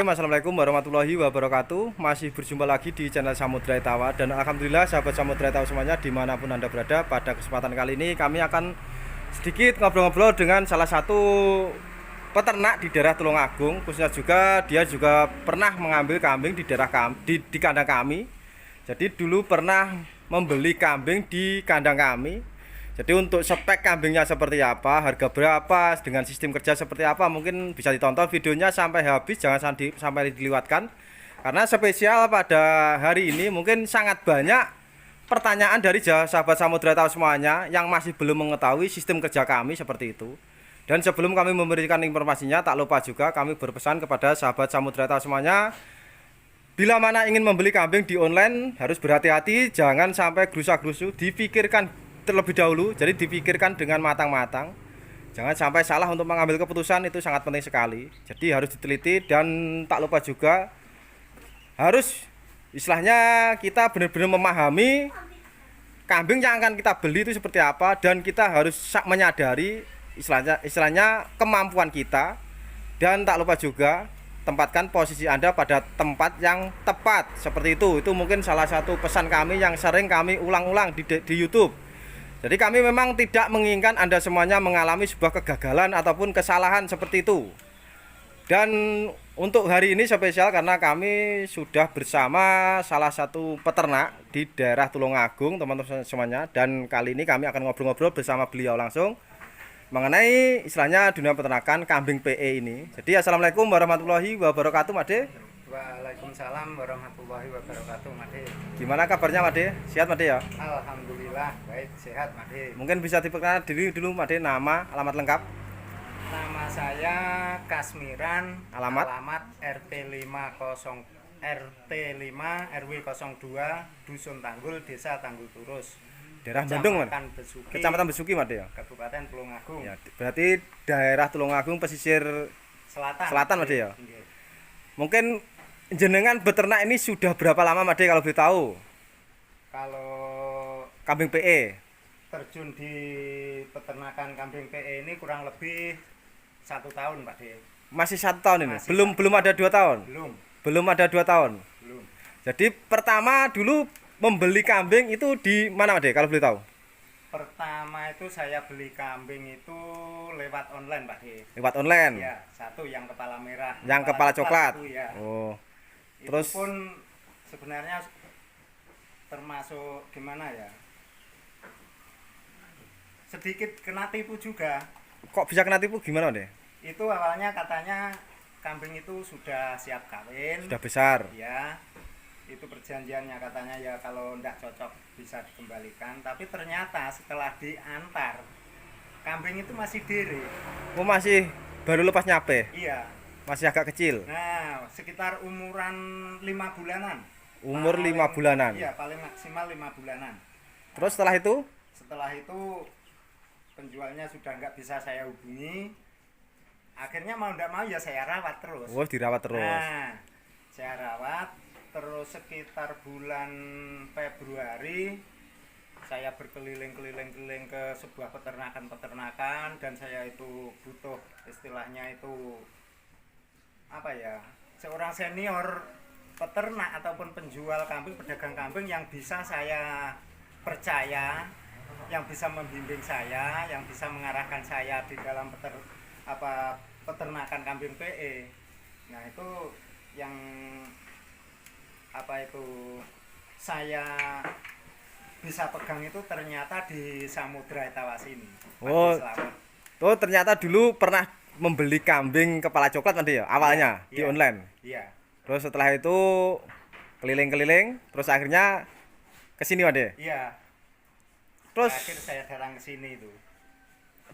Assalamualaikum warahmatullahi wabarakatuh. Masih berjumpa lagi di channel Samudra Etawa. Dan alhamdulillah sahabat Samudra Etawa semuanya dimanapun Anda berada, pada kesempatan kali ini kami akan sedikit ngobrol-ngobrol dengan salah satu peternak di daerah Tulungagung. Khususnya juga dia juga pernah mengambil kambing di daerah di kandang kami. Jadi dulu pernah membeli kambing di kandang kami. Jadi untuk spek kambingnya seperti apa, harga berapa, dengan sistem kerja seperti apa, mungkin bisa ditonton videonya sampai habis, jangan sampai dilewatkan. Karena spesial pada hari ini mungkin sangat banyak pertanyaan dari sahabat Samudra Etawa semuanya yang masih belum mengetahui sistem kerja kami seperti itu. Dan sebelum kami memberikan informasinya, tak lupa juga kami berpesan kepada sahabat Samudra Etawa semuanya, bila mana ingin membeli kambing di online harus berhati-hati, jangan sampai gerusa-gerusu, dipikirkan terlebih dahulu, jadi dipikirkan dengan matang-matang. Jangan sampai salah untuk mengambil keputusan, itu sangat penting sekali. Jadi harus diteliti dan tak lupa juga harus istilahnya kita benar-benar memahami kambing yang akan kita beli itu seperti apa, dan kita harus menyadari istilahnya kemampuan kita. Dan tak lupa juga tempatkan posisi Anda pada tempat yang tepat seperti itu. Itu mungkin salah satu pesan kami yang sering kami ulang-ulang di YouTube. Jadi kami memang tidak menginginkan Anda semuanya mengalami sebuah kegagalan ataupun kesalahan seperti itu. Dan untuk hari ini spesial karena kami sudah bersama salah satu peternak di daerah Tulungagung, teman-teman semuanya. Dan kali ini kami akan ngobrol-ngobrol bersama beliau langsung mengenai istilahnya dunia peternakan kambing PE ini. Jadi assalamualaikum warahmatullahi wabarakatuh, Made. Waalaikumsalam warahmatullahi wabarakatuh, Made. Gimana kabarnya, Made? Sehat, Made ya? Alhamdulillah baik, sehat, Made. Mungkin bisa diperkenalkan diri dulu, Made, nama, alamat lengkap. Nama saya Kasmiran, Alamat RT 5 RW 02 Dusun Tanggul, Desa Tanggul Turus, daerah Bandung, Kecamatan Besuki, Made ya? Kabupaten Tulungagung. Ya, berarti daerah Tulungagung pesisir selatan, Made ya? Iya. Mungkin jenengan beternak ini sudah berapa lama, Made, kalau boleh tahu? Kalau Kambing PE terjun di peternakan kambing PE ini kurang lebih 1 tahun, Pak De. masih 1 tahun ini? Masih Belum ada 2 tahun? Belum ada 2 tahun? Belum. Jadi pertama dulu membeli kambing itu di mana, Made, kalau boleh tahu? Pertama itu saya beli kambing itu lewat online, Pak De. Lewat online? Ya, satu yang kepala merah. Yang kepala coklat? Itu, ya. Oh. Itu Terus pun sebenarnya termasuk gimana ya? Sedikit kena tipu juga. kok bisa kena tipu, gimana, Made? Itu awalnya katanya kambing itu sudah siap kawin. Sudah besar? Ya. Itu perjanjiannya katanya ya kalau tidak cocok bisa dikembalikan, tapi ternyata setelah diantar kambing itu masih diri. Oh, masih baru lepas nyape? Iya. Masih agak kecil? Nah, sekitar umuran 5 bulanan. Umur 5 bulanan? Iya, paling maksimal 5 bulanan. Terus setelah itu? Setelah itu penjualnya sudah nggak bisa saya hubungi. Akhirnya mau tidak mau ya saya rawat terus. Oh, dirawat terus? Nah, saya rawat terus sekitar bulan Februari saya berkeliling-keliling ke sebuah peternakan dan saya itu butuh istilahnya itu apa ya, seorang senior peternak ataupun penjual kambing, pedagang kambing yang bisa saya percaya, yang bisa membimbing saya, yang bisa mengarahkan saya di dalam peternakan kambing PE. Nah, itu yang saya bisa pegang itu ternyata di Samudra Etawa sini. Oh, ternyata dulu pernah membeli kambing kepala coklat, Made ya? Awalnya ya, di online. Iya. Terus setelah itu keliling-keliling, terus akhirnya ke sini, Made. Iya. Terus akhir saya datang ke sini itu.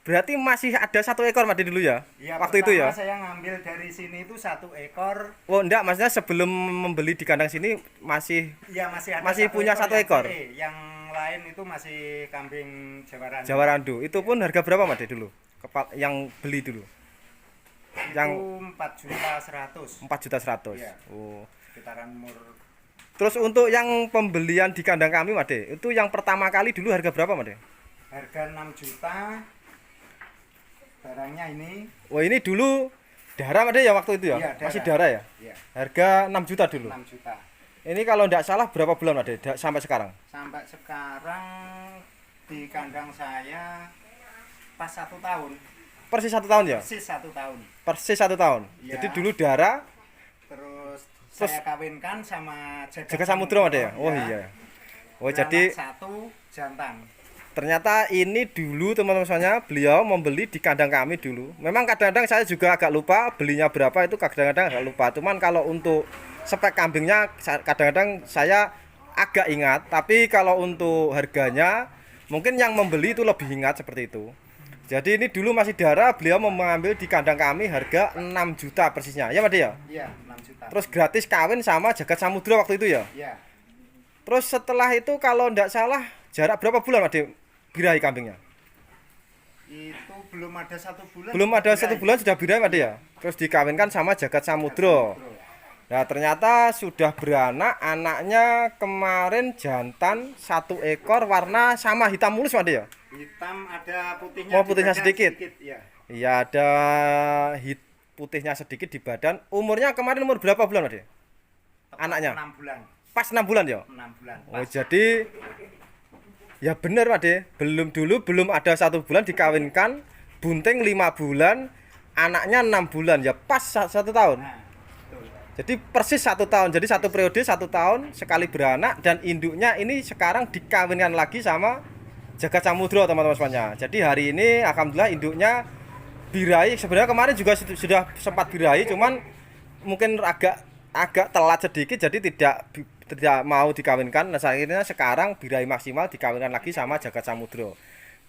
Berarti masih ada 1 ekor, Made, dulu ya? Iya, waktu itu ya? Saya ngambil dari sini itu 1 ekor. Oh, enggak, maksudnya sebelum membeli di kandang sini masih? Iya, masih ada. Masih punya 1 ekor. Yang lain itu masih kambing Jawa Randu. Jawa Randu. Itu pun harga berapa, Made, dulu? Yang beli dulu? Itu Yang 4.100.000. 4.100.000. Iya. Oh. Sekitaran umur. Terus untuk yang pembelian di kandang kami, Made, itu yang pertama kali dulu harga berapa, Made? Harga 6 juta. Barangnya ini. Oh, ini dulu Darah ada ya waktu itu ya? Iya, Masih darah ya? Iya, Harga 6 juta dulu. 6 juta. Ini kalau tidak salah berapa bulan ada sampai sekarang? Sampai sekarang di kandang saya pas 1 tahun. Persis 1 tahun ya? Persis 1 tahun. Persis 1 tahun. Iya. Jadi dulu darah Terus Terus saya kawinkan sama Jaga Samudra ada ya? Oh iya. Oh jadi Beranak 1 jantan. ternyata ini dulu teman-teman semuanya beliau membeli di kandang kami dulu. Memang kadang-kadang saya juga agak lupa belinya berapa itu kadang-kadang agak lupa. Cuman kalau untuk spek kambingnya kadang-kadang saya agak ingat. Tapi kalau untuk harganya mungkin yang membeli itu lebih ingat seperti itu. Jadi ini dulu masih darah beliau mengambil di kandang kami harga 6 juta persisnya. Ya Mas ya? Iya, 6 juta. Terus gratis kawin sama Jagat Samudra waktu itu ya. Iya. Terus setelah itu kalau tidak salah jarak berapa bulan Mas birahi kambingnya? Itu belum ada 1 bulan. Belum ada 1 bulan sudah birahi Mas ya. Terus dikawinkan sama Jagat Samudra. Nah ternyata sudah beranak, anaknya kemarin jantan 1 ekor warna sama hitam mulus Mas ya. Hitam ada putihnya. Oh, di putihnya badan sedikit. Iya. Iya ada putihnya sedikit di badan. Umurnya kemarin umur berapa bulan Mas? Anaknya? 6 bulan. Pas 6 bulan ya. 6 bulan. Oh jadi ya benar Pak De, belum ada 1 bulan dikawinkan, bunting 5 bulan, anaknya 6 bulan ya pas 1 tahun. Nah, betul. Jadi persis 1 tahun. Jadi 1 periode 1 tahun sekali beranak dan induknya ini sekarang dikawinkan lagi sama Jagat Samudra teman-teman semuanya. Jadi hari ini alhamdulillah induknya birahi. Sebenarnya kemarin juga sudah sempat birahi, cuman mungkin agak telat sedikit jadi tidak mau dikawinkan. Nah, akhirnya sekarang birahi maksimal dikawinkan lagi sama Jagat Samudra.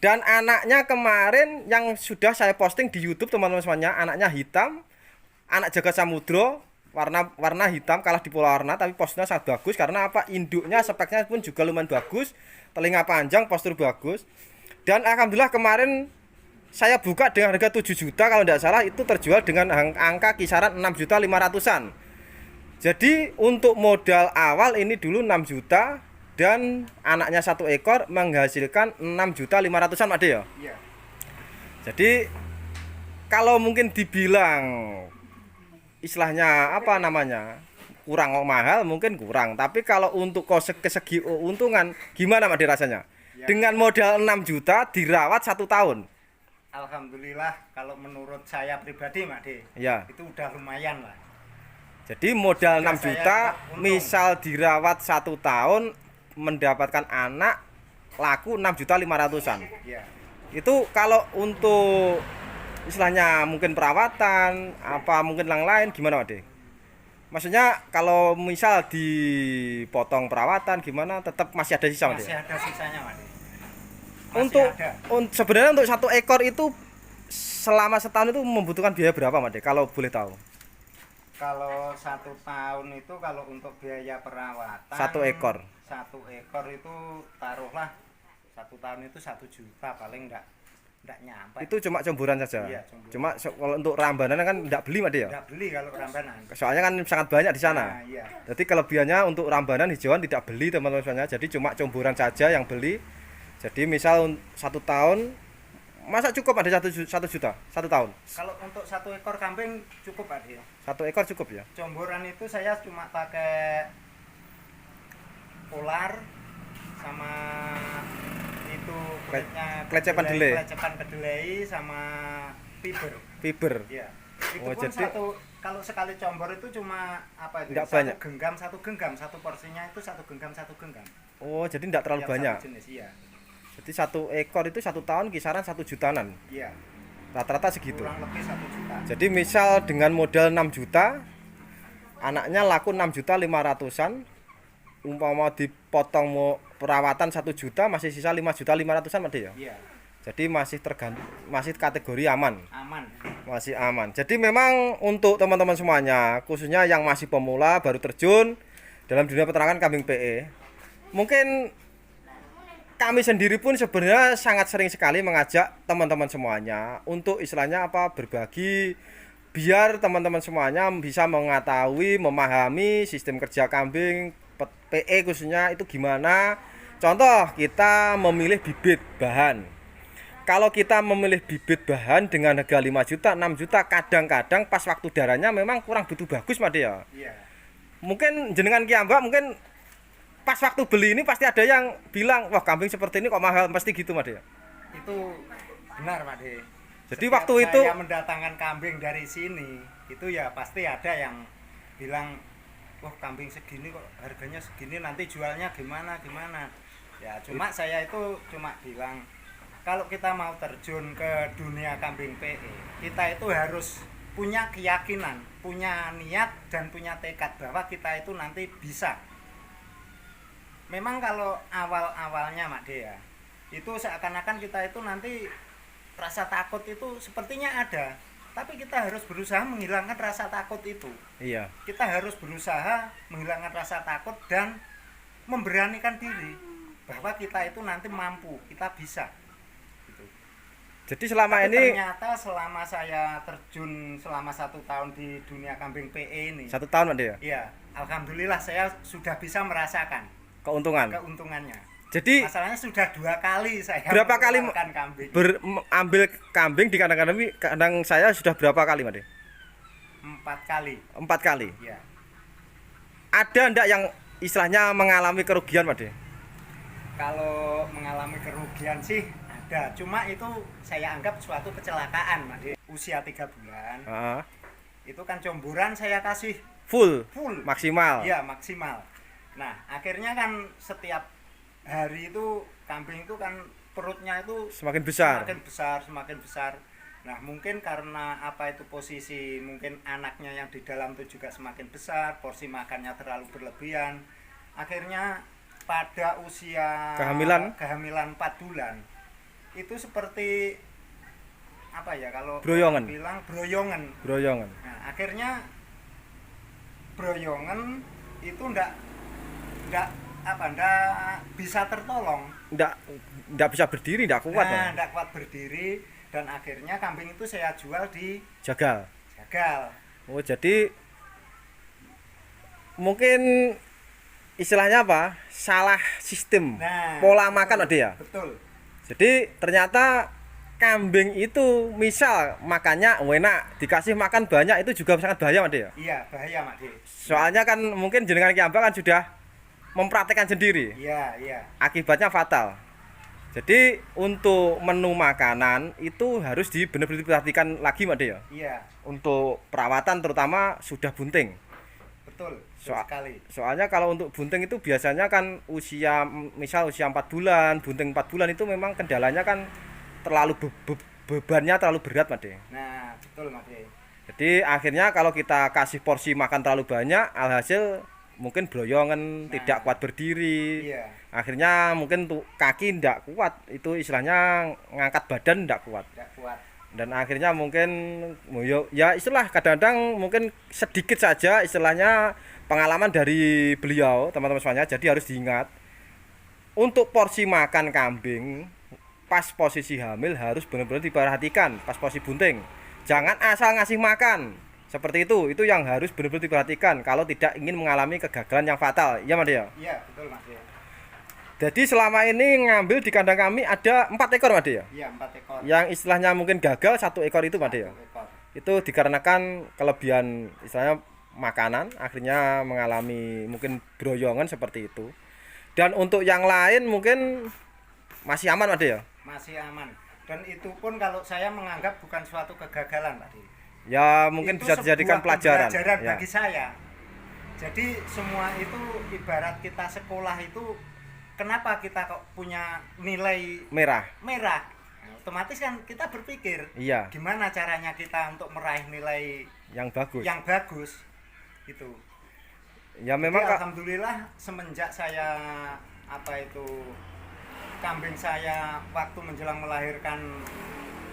Dan anaknya kemarin yang sudah saya posting di YouTube teman-teman semuanya, anaknya hitam, anak Jagat Samudra, warna hitam kalah di pola warna, tapi posturnya sangat bagus karena apa? Induknya speknya pun juga lumayan bagus, telinga panjang, postur bagus. Dan alhamdulillah kemarin saya buka dengan harga 7 juta kalau tidak salah, itu terjual dengan angka kisaran 6.500.000-an. Jadi untuk modal awal ini dulu 6 juta dan anaknya 1 ekor menghasilkan 6.500.000-an Ade ya. Iya. Jadi kalau mungkin dibilang istilahnya apa namanya kurang mahal mungkin kurang, tapi kalau untuk segi untungan gimana Ade rasanya? Ya. Dengan modal 6 juta dirawat 1 tahun. Alhamdulillah kalau menurut saya pribadi Mak De, Ya. itu udah lumayan lah. Jadi modal Sudah 6 juta untung. misal dirawat 1 tahun mendapatkan anak laku 6.500.000-an. Iya. Itu kalau untuk istilahnya mungkin perawatan apa mungkin yang lain gimana Pak De? Maksudnya kalau misal dipotong perawatan gimana tetap masih ada sisa Pak De? Masih ada sisanya Mak De. Untuk ada. sebenarnya untuk 1 ekor itu selama setahun itu membutuhkan biaya berapa Pak De? Kalau boleh tahu. Kalau 1 tahun itu kalau untuk biaya perawatan 1 ekor. 1 ekor itu taruhlah 1 tahun itu 1 juta paling enggak nyampe. Itu cuma comboran saja. Iya, comboran. Cuma kalau untuk rambanan kan enggak beli Pak De ya? Enggak beli kalau rambanan. Soalnya kan sangat banyak di sana. Nah, iya. Jadi kelebihannya untuk rambanan hijauan tidak beli teman-teman semuanya. Jadi cuma comboran saja yang beli. Jadi misal 1 tahun masa cukup ada 1 juta 1 tahun? Kalau untuk 1 ekor kambing cukup Pak De. 1 ekor cukup ya? Comboran itu saya cuma pakai polar sama itu Klecepan kedelai. Klecepan kedelai sama fiber. Fiber. Iya. Itu Oh, pun jadi- kalau sekali combor itu cuma apa itu? Nggak Satu banyak. genggam, satu genggam, satu porsinya itu satu genggam, satu genggam. Oh, jadi tidak terlalu Tiap banyak. satu jenis, iya. Jadi 1 ekor itu 1 tahun kisaran 1 jutaan. Iya. Rata-rata segitu. Kurang lebih 1 juta. Jadi misal dengan modal 6 juta anaknya laku 6.500.000-an, umpama dipotong mau perawatan 1 juta masih sisa 5.500.000-an Pak De ya. Iya. Jadi masih masih kategori aman. Aman. Masih aman. Jadi memang untuk teman-teman semuanya, khususnya yang masih pemula baru terjun dalam dunia peternakan kambing PE, mungkin kami sendiri pun sebenarnya sangat sering sekali mengajak teman-teman semuanya untuk istilahnya apa berbagi biar teman-teman semuanya bisa mengetahui, memahami sistem kerja kambing PE khususnya itu gimana. Contoh kita memilih bibit bahan. kalau kita memilih bibit bahan dengan harga 5 juta, 6 juta, kadang-kadang pas waktu darahnya memang kurang begitu bagus Mas De ya. Iya. Mungkin jenengan kiambak mungkin pas waktu beli ini pasti ada yang bilang, wah kambing seperti ini kok mahal, pasti gitu Mas De. Itu benar Pak De. Jadi Setiap waktu itu saya mendatangkan kambing dari sini, itu ya pasti ada yang bilang, wah kambing segini kok harganya segini, nanti jualnya gimana. Ya cuma saya itu cuma bilang, kalau kita mau terjun ke dunia kambing PE, kita itu harus punya keyakinan, punya niat dan punya tekad bahwa kita itu nanti bisa. Memang kalau awal-awalnya Mak De ya, itu seakan-akan kita itu nanti rasa takut itu sepertinya ada, tapi kita harus berusaha menghilangkan rasa takut itu. iya. Kita harus berusaha menghilangkan rasa takut dan memberanikan diri bahwa kita itu nanti mampu, kita bisa. Gitu. Jadi selama Tapi ini ternyata selama saya terjun selama 1 tahun di dunia kambing PE ini, 1 tahun Mas De ya, ya alhamdulillah saya sudah bisa merasakan keuntungan. keuntungannya. Jadi Masalahnya sudah 2 kali saya berapa kali mengeluarkan kambing. ambil kambing di kandang saya sudah berapa kali Mas De? 4 kali. 4 kali. Ya. Ada ndak yang istilahnya mengalami kerugian Mas De? Kalau mengalami kerugian sih ada, cuma itu saya anggap suatu kecelakaan, Mak De. Usia 3 bulan, Heeh. itu kan comburan saya kasih Full full, maksimal. iya maksimal. Nah, akhirnya kan setiap hari itu kambing itu kan perutnya itu Semakin besar. semakin besar. Nah, mungkin karena apa itu posisi, mungkin anaknya yang di dalam itu juga semakin besar, porsi makannya terlalu berlebihan. Akhirnya pada usia Kehamilan 4 bulan itu seperti apa ya, kalau Broyongan. bilang broyongan. Broyongan. Nah, akhirnya broyongan itu ndak bisa tertolong. Ndak bisa berdiri, ndak kuat. Nah, ndak kuat berdiri, dan akhirnya kambing itu saya jual di Jagal. jagal. Oh, jadi mungkin istilahnya apa? Salah sistem. Nah, Pola betul, makan ada ya. Betul. Jadi ternyata kambing itu misal makannya enak, dikasih makan banyak itu juga sangat bahaya Mas De ya. Iya, bahaya Mak De. Soalnya kan mungkin jenengan kiambak kan sudah mempraktekkan sendiri. Iya. Akibatnya fatal. Jadi untuk menu makanan itu harus benar-benar diperhatikan lagi Mas De ya. Iya, Untuk perawatan terutama sudah bunting. betul. Soal- Sekali. Soalnya kalau untuk bunting itu biasanya kan misal usia 4 bulan, bunting 4 bulan itu memang kendalanya kan terlalu bebannya terlalu berat Mas De. Nah, betul Mak De. Jadi akhirnya kalau kita kasih porsi makan terlalu banyak, alhasil mungkin broyongan, tidak kuat berdiri. Iya. Akhirnya mungkin tuh kaki tidak kuat, itu istilahnya ngangkat badan tidak kuat. Tidak kuat. Dan akhirnya mungkin ya istilah kadang-kadang mungkin sedikit saja istilahnya pengalaman dari beliau teman-teman semuanya. Jadi harus diingat untuk porsi makan kambing pas posisi hamil harus benar-benar diperhatikan pas posisi bunting. Jangan asal ngasih makan seperti itu yang harus benar-benar diperhatikan kalau tidak ingin mengalami kegagalan yang fatal. Ya Mas De ya. Iya, betul Mak De. Jadi selama ini ngambil di kandang kami ada 4 ekor Mas De ya. Iya, 4 ekor. Yang istilahnya mungkin gagal 1 ekor itu Mas De ya. 1 ekor. Itu dikarenakan kelebihan istilahnya makanan akhirnya mengalami mungkin broyongan seperti itu. Dan untuk yang lain mungkin masih aman Mas De ya. Masih aman. Dan itu pun kalau saya menganggap bukan suatu kegagalan Pak De. Ya mungkin Itu bisa dijadikan sebuah pelajaran. pembelajaran Ya. bagi saya. Jadi semua itu ibarat kita sekolah itu, kenapa kita kok punya nilai Merah. merah? Nah, otomatis kan kita berpikir, Iya, gimana caranya kita untuk meraih nilai yang bagus. yang bagus. Gitu. Ya memang Jadi, Kak, alhamdulillah semenjak saya kambing saya waktu menjelang melahirkan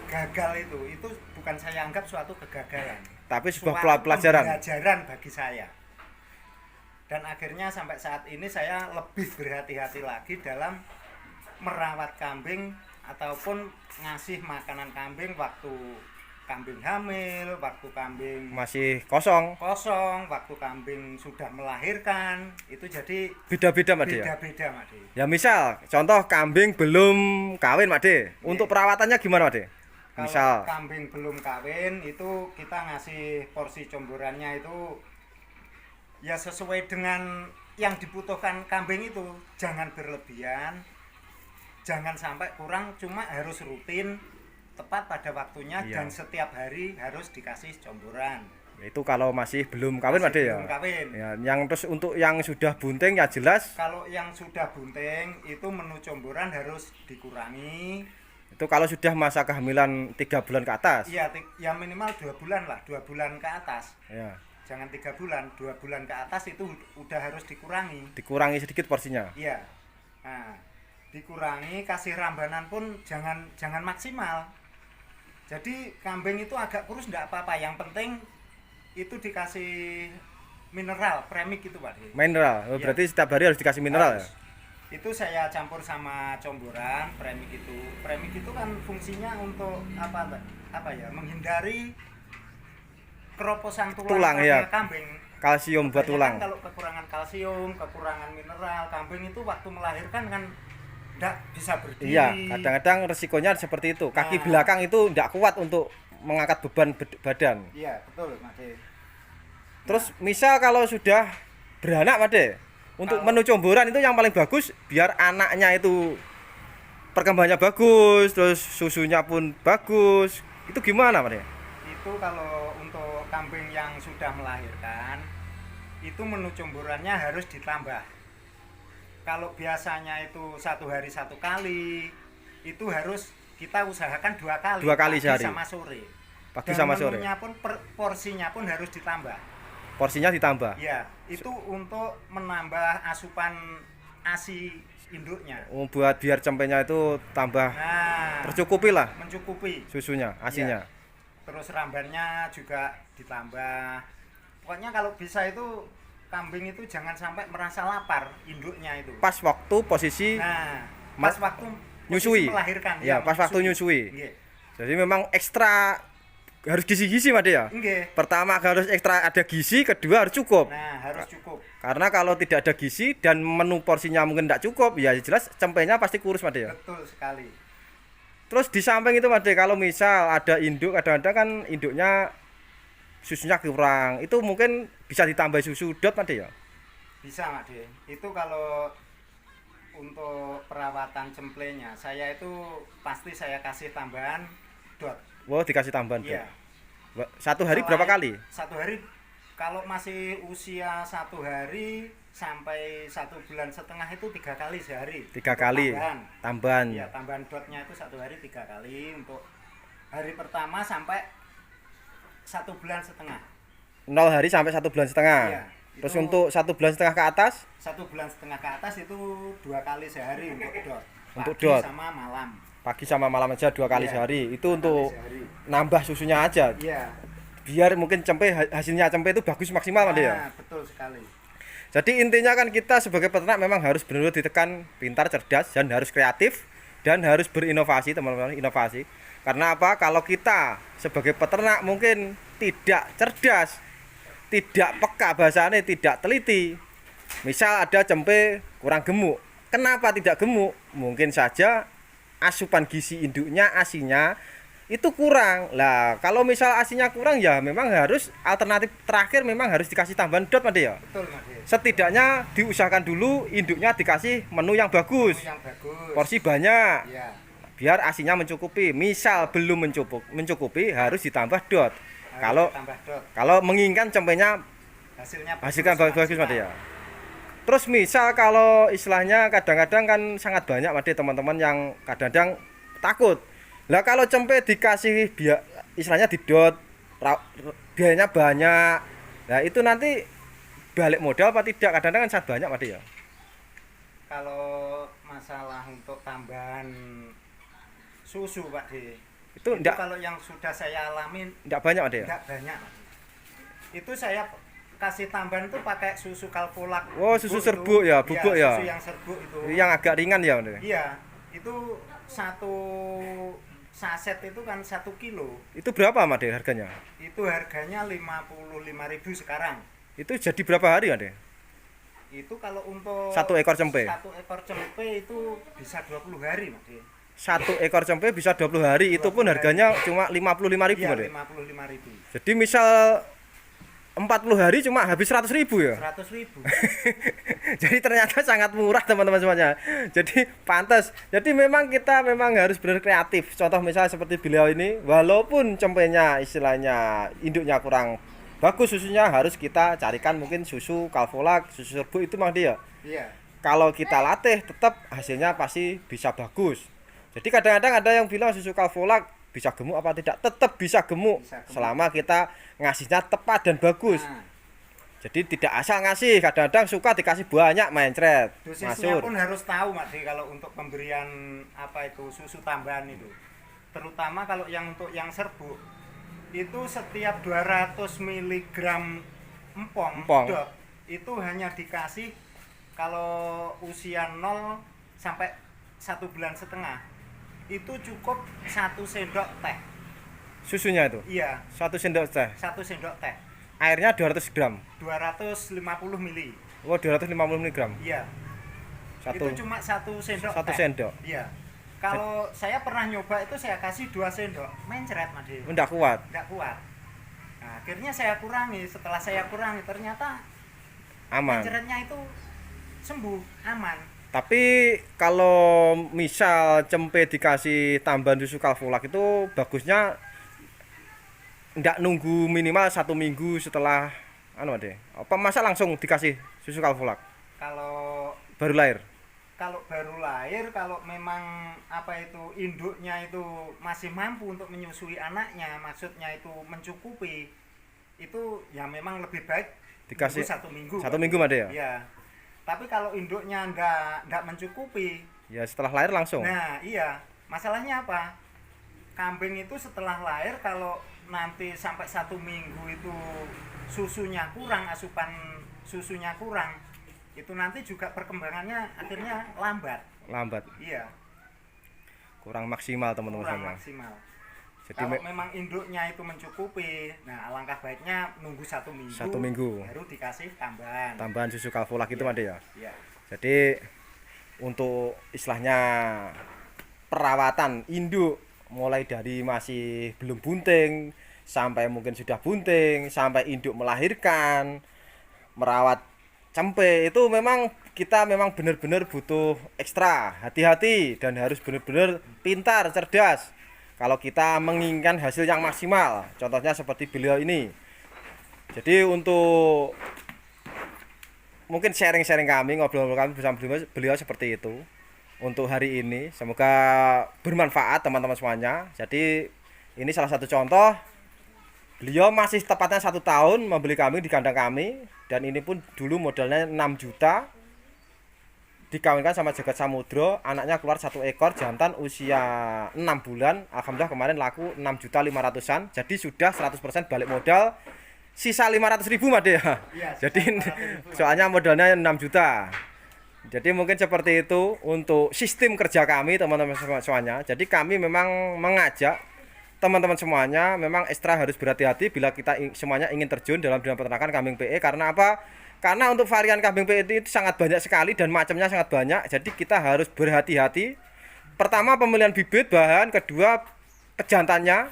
gagal itu bukan saya anggap suatu kegagalan, tapi sebuah suatu pelajaran. pembelajaran bagi saya. Dan akhirnya sampai saat ini saya lebih berhati-hati lagi dalam merawat kambing ataupun ngasih makanan kambing waktu kambing hamil, waktu kambing masih kosong. kosong, waktu kambing sudah melahirkan, itu jadi Beda-beda Made ya. beda-beda Made. Ya misal contoh kambing belum kawin Made. Untuk perawatannya gimana Made? Kalau Misal kambing belum kawin itu kita ngasih porsi comborannya itu ya sesuai dengan yang dibutuhkan kambing itu, jangan berlebihan, jangan sampai kurang, cuma harus rutin, tepat pada waktunya, Iya. dan setiap hari harus dikasih comboran. itu kalau masih belum kawin Masih Made ya. belum kawin. Ya, yang terus untuk yang sudah bunting ya jelas Kalau yang sudah bunting itu menu comboran harus dikurangi. itu kalau sudah masa kehamilan 3 bulan ke atas. Iya, ya minimal 2 bulan lah, 2 bulan ke atas. Ya, Jangan 3 bulan, 2 bulan ke atas itu udah harus dikurangi. dikurangi sedikit porsinya. Iya. Nah, dikurangi, kasih rambanan pun jangan maksimal. Jadi kambing itu agak kurus enggak apa-apa, yang penting itu dikasih mineral, premik itu Pak. Mineral. Oh, Iya. berarti setiap hari harus dikasih mineral Harus. ya. Itu saya campur sama comboran, premik itu. Premik itu kan fungsinya untuk apa ya? Menghindari keroposan Tulang, pada ya. kambing. Kalsium buat Kebanyakan tulang. Kalau kekurangan kalsium, kekurangan mineral, kambing itu waktu melahirkan kan enggak bisa berdiri. Iya, kadang-kadang resikonya seperti itu. Kaki Nah. belakang itu tidak kuat untuk mengangkat beban badan. Iya, betul, Mas. Terus misal kalau sudah beranak Made, untuk Kalau- menu comboran itu yang paling bagus biar anaknya itu perkembangannya bagus, terus susunya pun bagus. Itu gimana Made? Itu kalau untuk kambing yang sudah melahirkan, itu menu comborannya harus ditambah. Kalau biasanya itu 1 hari 1 kali, itu harus kita usahakan 2 kali. 2 kali pagi sehari. sama sore. Pagi Dan sama sore. menunya pun porsinya pun harus ditambah. Porsinya ditambah. Ya, itu untuk menambah asupan ASI induknya. Oh, buat biar cempenya itu tambah Nah, tercukupi lah mencukupi. susunya, asinya. Terus rambannya juga ditambah. Pokoknya kalau bisa itu kambing itu jangan sampai merasa lapar induknya itu. Pas waktu posisi Nah, Ma- pas waktu nyusui. posisi melahirkan. Ya, pas waktu nyusui. Nggih. Jadi memang ekstra harus gizi-gizi Made ya. Nggih. Pertama harus ekstra ada gizi, kedua harus cukup. Nah, harus cukup. Karena kalau tidak ada gizi dan menu porsinya mungkin tidak cukup, ya jelas cempenya pasti kurus Made ya. Betul sekali. Terus di samping itu Made, kalau misal ada induk, kadang-kadang kan induknya susunya kurang, itu mungkin bisa ditambah susu dot Made ya. Bisa, Mak De. Itu kalau untuk perawatan cemplenya, saya itu pasti saya kasih tambahan dot. Wow, dikasih tambahan dot. Iya. Satu hari berapa kali? 1 hari kalau masih usia 1 hari sampai 1,5 bulan itu 3 kali sehari. 3 kali tambahan. Iya, tambahan dotnya itu 1 hari 3 kali untuk hari pertama sampai 1,5 bulan. 0 hari sampai 1,5 bulan. Iya, Terus itu- untuk 1,5 bulan ke atas 1,5 bulan ke atas itu 2 kali sehari untuk dot. Untuk Pagi dot. sama malam. pagi sama malam aja 2 kali Iya, sehari. Itu 2 untuk kali sehari. nambah susunya aja. Iya. Biar mungkin hasilnya cempe itu bagus maksimal Made ya. Nah, betul sekali. Jadi intinya kan kita sebagai peternak memang harus benar-benar ditekan pintar, cerdas, dan harus kreatif dan harus berinovasi teman-teman, inovasi. Karena apa? Kalau kita sebagai peternak mungkin tidak cerdas, tidak peka bahasanya, tidak teliti. Misal ada cempe kurang gemuk. Kenapa tidak gemuk? Mungkin saja asupan gizi induknya, asinya itu kurang. Lah, kalau misal asinya kurang ya memang harus alternatif terakhir memang harus dikasih tambahan dot Made ya. Betul, Mas. Setidaknya diusahakan dulu induknya dikasih menu yang bagus, Yang bagus. porsi banyak, Iya. biar asinya mencukupi. Misal belum mencukupi harus ditambah dot. Harus Kalau ditambah dot. kalau menginginkan cempenya hasilkan bagus Made ya. Terus misal kalau istilahnya kadang-kadang kan sangat banyak Made teman-teman yang kadang-kadang takut. Lah kalau cempe dikasih istilahnya didot biayanya banyak. Nah itu nanti balik modal apa tidak? Kadang-kadang kan sangat banyak Made ya. Kalau masalah untuk tambahan susu Pak D, Itu enggak kalau yang sudah saya alamin banyak Made ya. enggak banyak. Itu saya kasih tambahan tuh pakai susu kalpolak. Oh, susu serbuk ya, bubuk ya. Susu yang serbuk itu. Yang agak ringan ya Made. Iya, itu saset itu kan 1 kilo. Itu berapa Made harganya? Itu harganya 55.000 sekarang. Itu jadi berapa hari Made? Itu kalau untuk 1 ekor cempe. 1 ekor cempe itu bisa 20 hari, Mas. 1 ekor cempe bisa 20 hari, itu pun harganya cuma 55.000 Iya, Made. 55.000. Jadi misal 40 hari cuma habis 100.000 ya. 100.000. Jadi ternyata sangat murah teman-teman semuanya. Jadi pantas. Jadi memang kita harus benar kreatif. Contoh misalnya seperti beliau ini, walaupun cempenya istilahnya induknya kurang bagus susunya, harus kita carikan mungkin susu Kalfolak, susu serbuk itu mah dia. Iya. Kalau kita latih tetap hasilnya pasti bisa bagus. Jadi kadang-kadang ada yang bilang susu Kalfolak bisa gemuk apa tidak? Tetap bisa gemuk, selama kita ngasihnya tepat dan bagus. Nah, jadi tidak asal ngasih, kadang-kadang suka dikasih banyak mencret, dosisnya masur. pun harus tahu, Mas, kalau untuk pemberian apa itu susu tambahan itu. Terutama kalau yang untuk yang serbuk itu setiap 200 mg empong, dot, itu hanya dikasih kalau usia 0 sampai 1,5 bulan itu cukup 1 sendok teh Susunya itu? Iya, 1 sendok teh. 1 sendok teh. Airnya 200 gram. 250 mili. Oh, 250 mg. Iya. Satu. Itu cuma 1 sendok 1 teh. sendok. Iya. Kalau saya pernah nyoba itu saya kasih 2 sendok, mencret, Mas. Enggak kuat. Enggak kuat. Nah, akhirnya saya kurangi. Setelah saya kurangi ternyata Aman. mencretnya itu sembuh, aman. Tapi kalau misal cempe dikasih tambahan susu Kalfolak itu bagusnya enggak nunggu minimal 1 minggu setelah Made. Apa masa langsung dikasih susu Kalfolak? Kalau Baru lahir. kalau baru lahir, kalau memang apa itu induknya itu masih mampu untuk menyusui anaknya, maksudnya itu mencukupi, itu ya memang lebih baik Dikasih 1 minggu. 1 minggu Made ya? Iya. Tapi kalau induknya enggak mencukupi, Ya setelah lahir langsung. nah iya, masalahnya apa? Kambing itu setelah lahir kalau nanti sampai 1 minggu itu susunya kurang, asupan susunya kurang, itu nanti juga perkembangannya akhirnya lambat. Lambat. Iya, Kurang maksimal teman-teman kurang semua. maksimal. Jadi Kalau memang induknya itu mencukupi, nah alangkah baiknya nunggu 1 minggu, 1 minggu. baru dikasih tambahan. Tambahan susu Kalfolak itu Made ya. Iya. Jadi untuk istilahnya perawatan induk mulai dari masih belum bunting sampai mungkin sudah bunting sampai induk melahirkan, merawat cempe itu memang kita benar-benar butuh ekstra hati-hati dan harus benar-benar pintar, cerdas kalau kita menginginkan hasil yang maksimal. Contohnya seperti beliau ini. Jadi untuk mungkin sharing-sharing kami, ngobrol-ngobrol kami bersama beliau seperti itu untuk hari ini. Semoga bermanfaat teman-teman semuanya. Jadi ini salah satu contoh. Beliau masih tepatnya 1 tahun membeli kambing di kandang kami, dan ini pun dulu modalnya 6 juta. Dikawinkan sama Jagat Samudro, anaknya keluar 1 ekor jantan usia 6 bulan. Alhamdulillah kemarin laku 6.500.000-an. Jadi sudah 100% balik modal. Sisa 500.000 Made ya. Iya, Jadi 500.000. soalnya modalnya 6 juta. Jadi mungkin seperti itu untuk sistem kerja kami teman-teman semuanya. Jadi kami memang mengajak teman-teman semuanya memang ekstra harus berhati-hati bila kita semuanya ingin terjun dalam bidang peternakan kambing PE. Karena apa? Karena untuk varian kambing PE itu sangat banyak sekali dan macamnya sangat banyak. Jadi kita harus berhati-hati. Pertama pemilihan bibit, bahan, kedua pejantannya,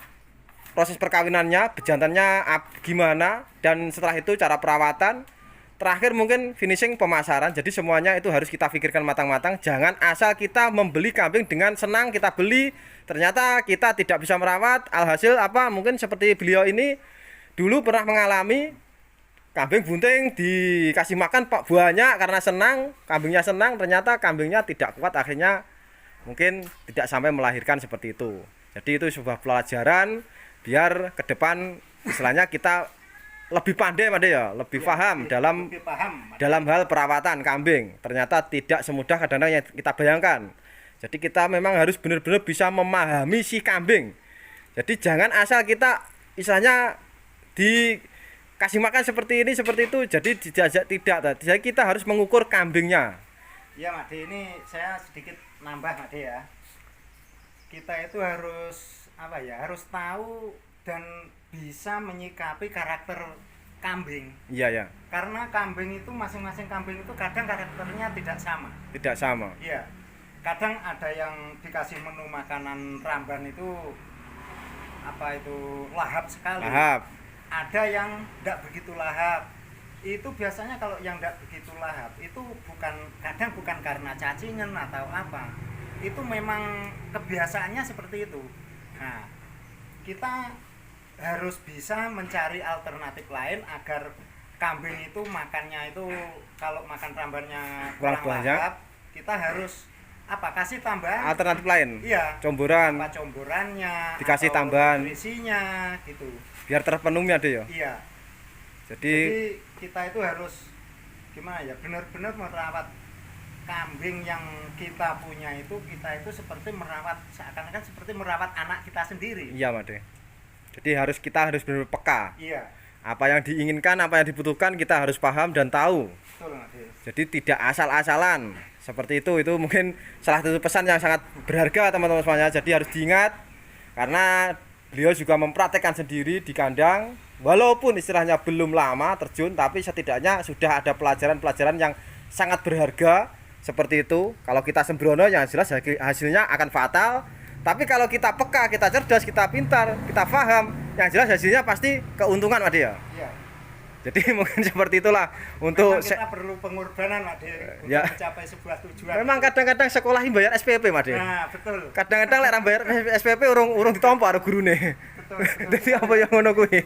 proses perkawinannya, bejantannya gimana, dan setelah itu cara perawatan. Terakhir mungkin finishing pemasaran. Jadi semuanya itu harus kita pikirkan matang-matang. Jangan asal kita membeli kambing dengan senang kita beli, ternyata kita tidak bisa merawat. Alhasil apa? Mungkin seperti beliau ini dulu pernah mengalami kambing bunting dikasih makan pak banyak karena senang, kambingnya senang, ternyata kambingnya tidak kuat, akhirnya mungkin tidak sampai melahirkan seperti itu. Jadi itu sebuah pelajaran biar ke depan istilahnya kita lebih pandai ya, lebih paham dalam hal perawatan kambing. Ternyata tidak semudah kadang-kadang yang kita bayangkan. Jadi kita memang harus benar-benar bisa memahami si kambing. Jadi jangan asal kita istilahnya dikasih makan seperti ini seperti itu. Jadi tidak. Jadi kita harus mengukur kambingnya. Ya Made, ini saya sedikit nambah Made ya. kita itu harus apa ya, harus tahu dan bisa menyikapi karakter kambing. Iya ya. Karena kambing itu masing-masing kambing itu kadang karakternya tidak sama. Tidak sama. Iya. Kadang ada yang dikasih menu makanan ramban itu apa itu lahap sekali. Lahap. Ada yang tidak begitu lahap. Itu biasanya kalau yang tidak begitu lahap itu kadang bukan karena cacingan atau apa. Itu memang kebiasaannya seperti itu. Nah, kita harus bisa mencari alternatif lain agar kambing itu makannya itu kalau makan rambannya kurang banyak, lahap, kita harus kasih tambahan alternatif lain. Iya. Comboran. Apa comborannya? Dikasih atau tambahan. nutrisinya gitu. Biar terpenuhi ada ya. Iya. Jadi kita itu harus gimana ya? Benar-benar merawat kambing yang kita punya itu, kita itu seperti merawat seakan-akan seperti merawat anak kita sendiri. iya, Made. Jadi kita harus benar peka. Iya. Apa yang diinginkan, apa yang dibutuhkan kita harus paham dan tahu. Betul, Mas. Jadi tidak asal-asalan. Seperti itu mungkin salah satu pesan yang sangat berharga teman-teman semuanya. Jadi harus diingat karena beliau juga mempraktekkan sendiri di kandang. Walaupun istilahnya belum lama terjun, tapi setidaknya sudah ada pelajaran-pelajaran yang sangat berharga seperti itu. Kalau kita sembrono yang jelas hasilnya akan fatal. Tapi kalau kita peka, kita cerdas, kita pintar, kita paham, yang jelas hasilnya pasti keuntungan, Mas ya. Iya. Jadi mungkin seperti itulah untuk memang kita perlu pengorbanan, Mas, untuk ya, mencapai sebuah tujuan. memang kadang-kadang sekolah bayar SPP, Mas. Nah, betul. Kadang-kadang lek bayar SPP urung ditampa karo gurune. Betul. Jadi apa yang ngono kuwi.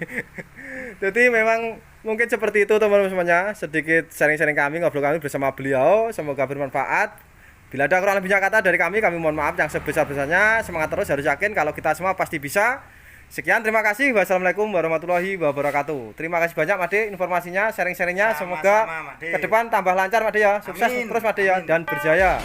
Jadi memang mungkin seperti itu teman-teman semuanya, sedikit sharing-sharing kami, ngobrol kami bersama beliau, semoga bermanfaat. Bila ada kurang lebihnya kata dari kami mohon maaf yang sebesar-besarnya. Semangat terus, harus yakin kalau kita semua pasti bisa. Sekian, terima kasih. Wassalamualaikum warahmatullahi wabarakatuh. Terima kasih banyak, Made, informasinya, sharing-sharingnya. Semoga ke depan tambah lancar, Made ya. Sukses. Amin. Terus, Made ya, dan berjaya.